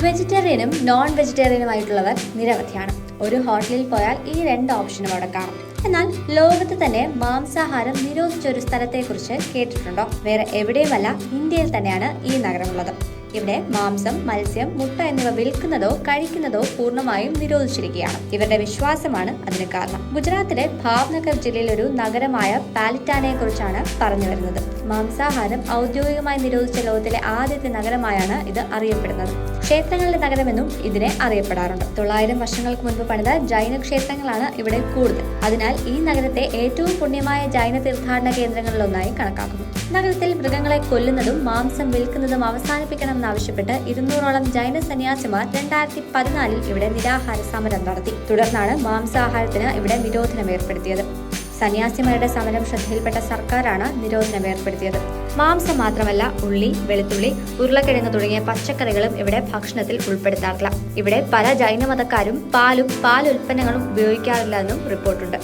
വെജിറ്റേറിയനും non വെജിറ്റേറിയനുമായിട്ടുള്ളവർ നിരവധിയാണ്. ഒരു ഹോട്ടലിൽ പോയാൽ ഈ രണ്ട് ഓപ്ഷനും അവിടെ കാണും. എന്നാൽ ലോകത്ത് തന്നെ മാംസാഹാരം നിരോധിച്ച ഒരു സ്ഥലത്തെക്കുറിച്ച് കേട്ടിട്ടുണ്ടോ? വേറെ എവിടെയുമല്ല, ഇന്ത്യയിൽ തന്നെയാണ് ഈ നഗരമുള്ളത്. ഇവിടെ മാംസം, മത്സ്യം, മുട്ട എന്നിവ വിൽക്കുന്നതോ കഴിക്കുന്നതോ പൂർണ്ണമായും നിരോധിച്ചിരിക്കുകയാണ്. ഇവരുടെ വിശ്വാസമാണ് അതിന് കാരണം. ഗുജറാത്തിലെ ഭാവ്നഗർ ജില്ലയിലെ ഒരു നഗരമായ പാലിറ്റാനയെ കുറിച്ചാണ് പറഞ്ഞു വരുന്നത്. മാംസാഹാരം ഔദ്യോഗികമായി നിരോധിച്ച ലോകത്തിലെ ആദ്യത്തെ നഗരമായാണ് ഇത് അറിയപ്പെടുന്നത്. ക്ഷേത്രങ്ങളുടെ നഗരമെന്നും ഇതിനെ അറിയപ്പെടാറുണ്ട്. 900 വർഷങ്ങൾക്ക് മുൻപ് പണിത ജൈന ക്ഷേത്രങ്ങളാണ് ഇവിടെ കൂടുതൽ. അതിനാൽ ഈ നഗരത്തെ ഏറ്റവും പുണ്യമായ ജൈന തീർത്ഥാടന കേന്ദ്രങ്ങളിലൊന്നായി കണക്കാക്കുന്നു. നഗരത്തിൽ മൃഗങ്ങളെ കൊല്ലുന്നതും മാംസം വിൽക്കുന്നതും അവസാനിപ്പിക്കണമെന്നാവശ്യപ്പെട്ട് 200ഓളം ജൈന സന്യാസിമാർ 2014 ഇവിടെ നിരാഹാര സമരം നടത്തി. തുടർന്നാണ് മാംസാഹാരത്തിന് ഇവിടെ നിരോധനം ഏർപ്പെടുത്തിയത്. സന്യാസിമാരുടെ സമരം ശ്രദ്ധയിൽപ്പെട്ട സർക്കാരാണ് നിരോധനം ഏർപ്പെടുത്തിയത്. മാംസം മാത്രമല്ല, ഉള്ളി, വെളുത്തുള്ളി, ഉരുളക്കിഴങ്ങ് തുടങ്ങിയ പച്ചക്കറികളും ഇവിടെ ഭക്ഷണത്തിൽ ഉൾപ്പെടുത്താറില്ല. ഇവിടെ പല ജൈനമതക്കാരും പാലും പാലുൽപ്പന്നങ്ങളും ഉപയോഗിക്കാറില്ല എന്നും റിപ്പോർട്ടുണ്ട്.